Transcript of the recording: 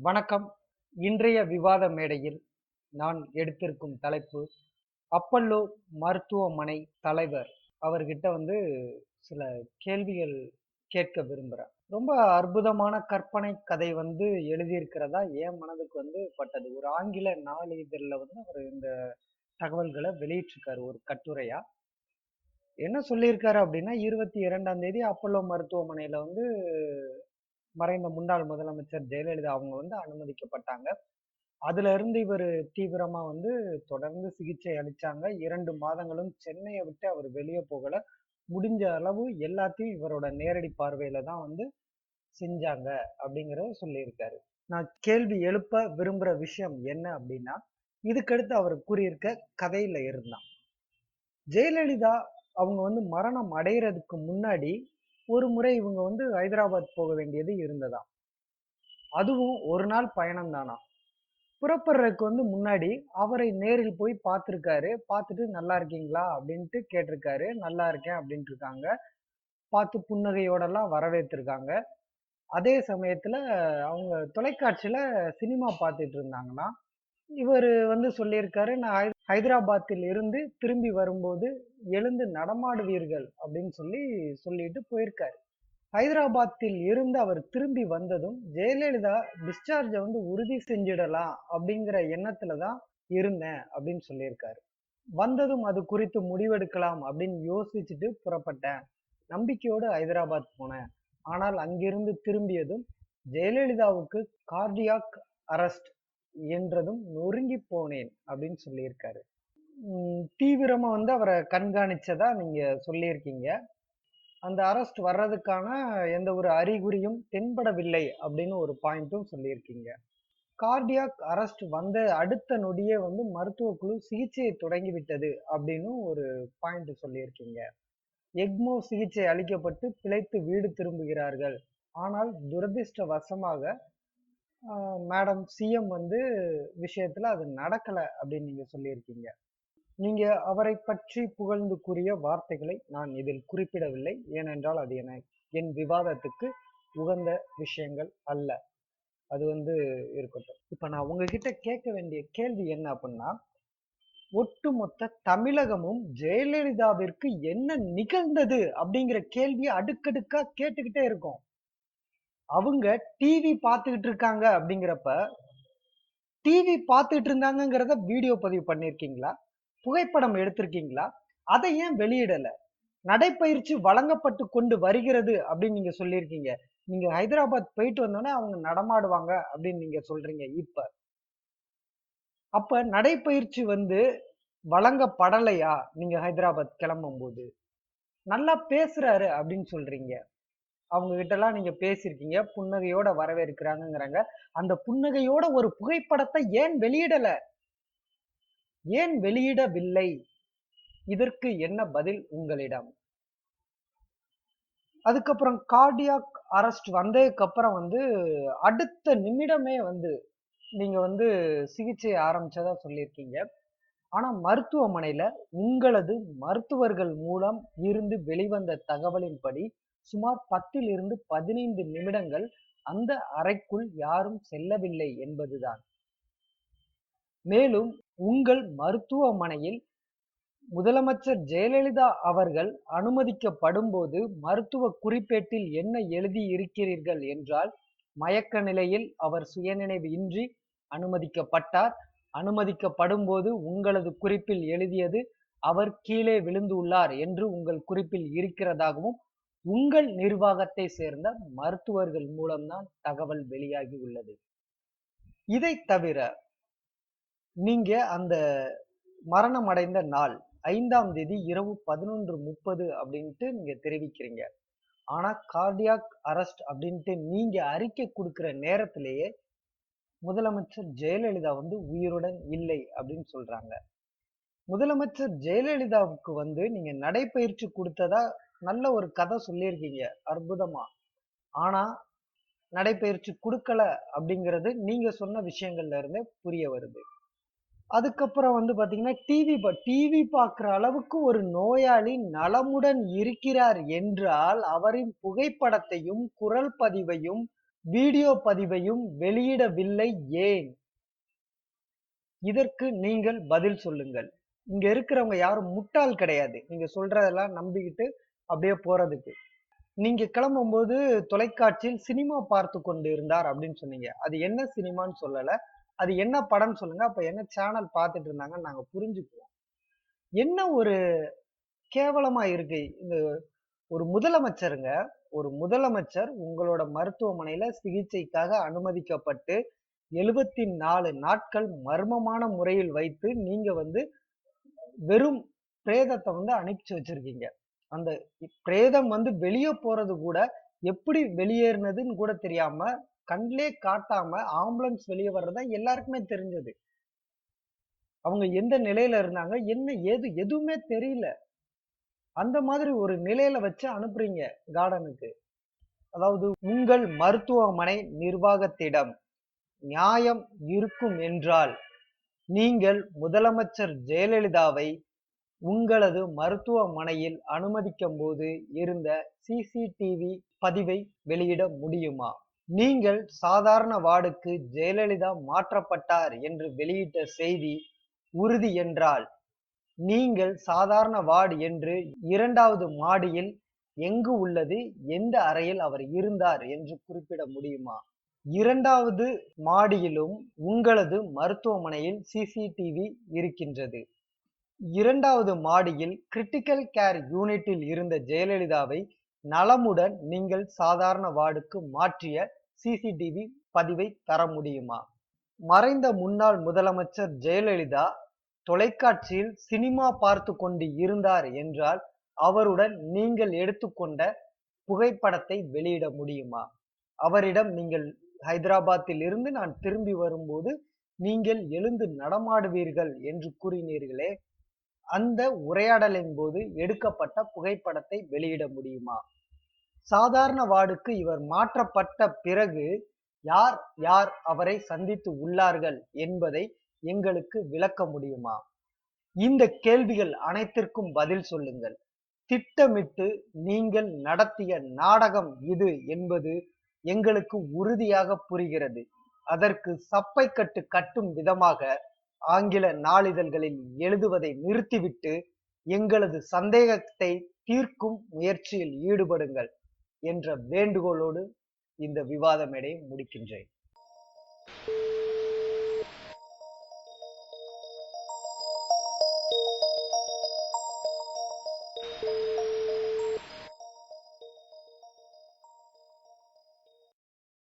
வணக்கம். இன்றைய விவாத மேடையில் நான் எடுத்திருக்கும் தலைப்பு, அப்பல்லோ மருத்துவமனை தலைவர் அவர்கிட்ட சில கேள்விகள் கேட்க விரும்புறேன். ரொம்ப அற்புதமான கற்பனை கதை எழுதியிருக்கிறதா என் மனதுக்கு பட்டது. ஒரு ஆங்கில நாளிதழ்ல அவரு இந்த தகவல்கள வெளியிட்டிருக்காரு ஒரு கட்டுரையா. என்ன சொல்லியிருக்காரு அப்படின்னா, 22ஆம் தேதி அப்பல்லோ மருத்துவமனையில மறைந்த முன்னாள் முதலமைச்சர் ஜெயலலிதா அவங்க அனுமதிக்கப்பட்டாங்க. அதுல இருந்து இவரு தீவிரமா தொடர்ந்து சிகிச்சை அளிச்சாங்க. 2 மாதங்களும் சென்னைய விட்டு அவர் வெளிய போகல. முடிஞ்ச அளவு எல்லாத்தையும் இவரோட நேரடி பார்வையில தான் செஞ்சாங்க அப்படிங்கிறத சொல்லியிருக்காரு. நான் கேள்வி எழுப்ப விரும்புற விஷயம் என்ன அப்படின்னா, இதுக்கடுத்து அவர் கூறியிருக்க கதையில இருந்தான். ஜெயலலிதா அவங்க மரணம் அடையறதுக்கு முன்னாடி ஒரு முறை இவங்க ஹைதராபாத் போக வேண்டியது இருந்ததாம். அதுவும் ஒரு நாள் பயணம் தானாம். புறப்படுறதுக்கு முன்னாடி அவரை நேரில் போய் பார்த்திருக்காரு. பார்த்துட்டு "நல்லா இருக்கீங்களா?" அப்படின்ட்டு கேட்டிருக்காரு. "நல்லா இருக்கேன்" அப்படின்ட்டுருக்காங்க. பார்த்து புன்னகையோடலாம் வரவேற்றிருக்காங்க. அதே சமயத்துல அவங்க தொலைக்காட்சியில சினிமா பார்த்துட்டு இருந்தாங்களாம். இவரு சொல்லியிருக்காரு, "நான் ஹைதராபாத்தில் இருந்து திரும்பி வரும்போது எழுந்து நடமாடுவீர்கள்" அப்படின்னு சொல்லிட்டு போயிருக்காரு. ஹைதராபாத்தில் இருந்து அவர் திரும்பி வந்ததும், ஜெயலலிதா டிஸ்சார்ஜ உறுதி செஞ்சிடலாம் அப்படிங்கிற எண்ணத்துல தான் இருந்தேன் அப்படின்னு சொல்லியிருக்காரு. வந்ததும் அது குறித்து முடிவெடுக்கலாம் அப்படின்னு யோசிச்சுட்டு புறப்பட்டேன். நம்பிக்கையோடு ஹைதராபாத் போனேன். ஆனால் அங்கிருந்து திரும்பியதும் ஜெயலலிதாவுக்கு கார்டியாக் அரெஸ்ட் என்றதும் நொறுங்கி போனேன் அப்படின்னு சொல்லியிருக்காரு. தீவிரமா அவர கண்காணிச்சதா நீங்க சொல்லியிருக்கீங்க. அந்த அரெஸ்ட் வர்றதுக்கான எந்த ஒரு அறிகுறியும் தென்படவில்லை அப்படின்னு ஒரு பாயிண்ட்டும் சொல்லியிருக்கீங்க. கார்டியாக் அரெஸ்ட் வந்த அடுத்த நொடியே மருத்துவ குழு சிகிச்சையை தொடங்கிவிட்டது அப்படின்னு ஒரு பாயிண்ட் சொல்லியிருக்கீங்க. எக்மோ சிகிச்சை அளிக்கப்பட்டு பிழைத்து வீடு திரும்புகிறார்கள். ஆனால் துரதிர்ஷ்டவசமாக மேடம் சிஎம் விஷயத்துல அது நடக்கல அப்படின்னு நீங்க சொல்லியிருக்கீங்க. நீங்க அவரைப் பற்றி புகழ்ந்து கூறிய வார்த்தைகளை நான் இதில் குறிப்பிடவில்லை. ஏனென்றால் அது என் விவாதத்துக்கு உகந்த விஷயங்கள் அல்ல. அது இருக்கட்டும். இப்ப நான் உங்ககிட்ட கேட்க வேண்டிய கேள்வி என்ன அப்படின்னா, ஒட்டுமொத்த தமிழகமும் ஜெயலலிதாவிற்கு என்ன நிகழ்ந்தது அப்படிங்கிற கேள்விய அடுக்கடுக்கா கேட்டுக்கிட்டே இருக்கோம். அவங்க டிவி பார்த்துக்கிட்டு இருக்காங்க அப்படிங்கிறப்ப, டிவி பார்த்துட்டு இருந்தாங்கங்கிறத வீடியோ பதிவு பண்ணியிருக்கீங்களா? புகைப்படம் எடுத்திருக்கீங்களா? அதை ஏன் வெளியிடல? நடைப்பயிற்சி வழங்கப்பட்டு கொண்டு வருகிறது அப்படின்னு நீங்க சொல்லியிருக்கீங்க. நீங்க ஹைதராபாத் போயிட்டு வந்தோனே அவங்க நடமாடுவாங்க அப்படின்னு நீங்க சொல்றீங்க இப்ப. அப்ப நடைப்பயிற்சி வழங்கப்படலையா நீங்க ஹைதராபாத் கிளம்பும்போது? நல்லா பேசுறாரு அப்படின்னு சொல்றீங்க. அவங்க கிட்டலாம் நீங்க பேசியிருக்கீங்க. புன்னகையோட வரவேற்கிறாங்கங்கிறாங்க. அந்த புன்னகையோட ஒரு புகைப்படத்தை ஏன் வெளியிடல? ஏன் வெளியிடவில்லை? இதற்கு என்ன பதில் உங்களிடம்? அதுக்கப்புறம் கார்டியாக் அரெஸ்ட் வந்ததுக்கு அப்புறம் அடுத்த நிமிடமே நீங்க சிகிச்சை ஆரம்பிச்சதா சொல்லியிருக்கீங்க. ஆனா மருத்துவமனையில உங்களது மருத்துவர்கள் மூலம் இருந்து வெளிவந்த தகவலின்படி சுமார் 10 இருந்து 15 நிமிடங்கள் அந்த அறைக்குள் யாரும் செல்லவில்லை என்பதுதான். மேலும் உங்கள் மருத்துவமனையில் முதலமைச்சர் ஜெயலலிதா அவர்கள் அனுமதிக்கப்படும்போது மருத்துவ குறிப்பேட்டில் என்ன எழுதி இருக்கிறீர்கள் என்றால், மயக்க நிலையில் அவர் சுயநினைவு இன்றி அனுமதிக்கப்பட்டார். அனுமதிக்கப்படும்போது உங்களது குறிப்பில் எழுதியது அவர் கீழே விழுந்து உள்ளார் என்று உங்கள் குறிப்பில் இருக்கிறதாகவும் உங்கள் நிர்வாகத்தை சேர்ந்த மருத்துவர்கள் மூலம்தான் தகவல் வெளியாகி உள்ளது. இதைத் தவிர நீங்க அந்த மரணம் அடைந்த நாள் 5ஆம் தேதி இரவு 11:30 அப்படின்ட்டு நீங்க தெரிவிக்கிறீங்க. ஆனா கார்டியாக் அரெஸ்ட் அப்படின்ட்டு நீங்க அறிக்கை குடுக்கிற நேரத்திலேயே முதலமைச்சர் ஜெயலலிதா உயிருடன் இல்லை அப்படின்னு சொல்றாங்க. முதலமைச்சர் ஜெயலலிதாவுக்கு நீங்க நடைப்பயிற்சி குடுத்ததா நல்ல ஒரு கதை சொல்லியிருக்கீங்க. அற்புதமா. ஆனா நடைப்பயிற்சி குடுக்கல அப்படிங்கிறது நீங்க சொன்ன விஷயங்கள்ல இருந்தே புரிய வருது. அதுக்கப்புறம் பாத்தீங்கன்னா, டிவி பார்க்கிற அளவுக்கு ஒரு நோயாளி நலமுடன் இருக்கிறார் என்றால், அவரின் புகைப்படத்தையும், குரல் பதிவையும் வீடியோ பதிவையும் வெளியிடவில்லை ஏன்? இதற்கு நீங்கள் பதில் சொல்லுங்கள். இங்க இருக்கிறவங்க யாரும் முட்டாள் கிடையாது. நீங்க சொல்றதெல்லாம் நம்பிக்கிட்டு அப்படியே போறதுக்கு. நீங்க கிளம்பும்போது தொலைக்காட்சியில் சினிமா பார்த்து கொண்டு இருந்தார் அப்படின்னு சொன்னீங்க. அது என்ன சினிமான்னு சொல்லல. அது என்ன படம்னு சொல்லுங்க. அப்ப என்ன சேனல் பார்த்துட்டு இருந்தாங்கன்னு நாங்க புரிஞ்சுக்குவோம். என்ன ஒரு கேவலமா இருக்கு. இந்த ஒரு முதலமைச்சருங்க. ஒரு முதலமைச்சர் உங்களோட மருத்துவமனையில சிகிச்சைக்காக அனுமதிக்கப்பட்டு 74 நாட்கள் மர்மமான முறையில் வைத்து நீங்க வந்து வெறும் பிரேதத்த வந்து அனுப்பிச்சு வச்சிருக்கீங்க. அந்த பிரேதம் வந்து வெளிய போறது கூட எப்படி வெளியேறுனதுன்னு கூட தெரியாம, கண்லயே காட்டாம ஆம்புலன்ஸ் வெளிய வர்றது தான் எல்லாருக்குமே தெரிஞ்சது. அவங்க எந்த நிலையில இருந்தாங்க, என்ன ஏது எதுவுமே தெரியல. அந்த மாதிரி ஒரு நிலையில வச்சு அனுப்புறீங்க கார்டனுக்கு. அதாவது உங்கள் மருத்துவமனை நிர்வாகத்திடம் நியாயம் இருக்கும் என்றால், நீங்கள் முதலமைச்சர் ஜெயலலிதாவை உங்களது மருத்துவமனையில் அனுமதிக்கும்போது இருந்த சிசிடிவி பதிவை வெளியிட முடியுமா? நீங்கள் சாதாரண வார்டுக்கு ஜெயலலிதா மாற்றப்பட்டார் என்று வெளியிட்ட செய்தி உறுதி என்றால், நீங்கள் சாதாரண வார்டு என்று 2வது மாடியில் எங்கு உள்ளது? எந்த அறையில் அவர் இருந்தார் என்று குறிப்பிட முடியுமா? 2வது மாடியிலும் உங்களது மருத்துவமனையில் சிசிடிவி இருக்கின்றது. 2வது மாடியில் கிரிட்டிக்கல் கேர் யூனிட்டில் இருந்த ஜெயலலிதாவை நலமுடன் நீங்கள் சாதாரண வார்டுக்கு மாற்றிய சிசிடிவி பதிவை தர முடியுமா? மறைந்த முன்னாள் முதலமைச்சர் ஜெயலலிதா தொலைக்காட்சியில் சினிமா பார்த்து கொண்டு இருந்தார் என்றால், அவருடன் நீங்கள் எடுத்துக்கொண்ட புகைப்படத்தை வெளியிட முடியுமா? அவரிடம் நீங்கள் ஹைதராபாத்தில் இருந்து நான் திரும்பி வரும்போது நீங்கள் எழுந்து நடமாடுவீர்கள் என்று கூறினீர்களே, அந்த உரையாடலின் போது எடுக்கப்பட்ட புகைப்படத்தை வெளியிட முடியுமா? சாதாரண வார்டுக்கு இவர் மாற்றப்பட்ட பிறகு யார் யார் அவரை சந்தித்து உள்ளார்கள் என்பதை எங்களுக்கு விளக்க முடியுமா? இந்த கேள்விகள் அனைத்திற்கும் பதில் சொல்லுங்கள். திட்டமிட்டு நீங்கள் நடத்திய நாடகம் இது என்பது எங்களுக்கு உறுதியாக புரிகிறது. அதற்கு சப்பைக்கட்டு கட்டும் விதமாக ஆங்கில நாளிதழ்களில் எழுதுவதை நிறுத்திவிட்டு எங்களது சந்தேகத்தை தீர்க்கும் முயற்சியில் ஈடுபடுங்கள் என்ற வேண்டுகோளோடு இந்த விவாத மேடையை முடிக்கின்றேன்.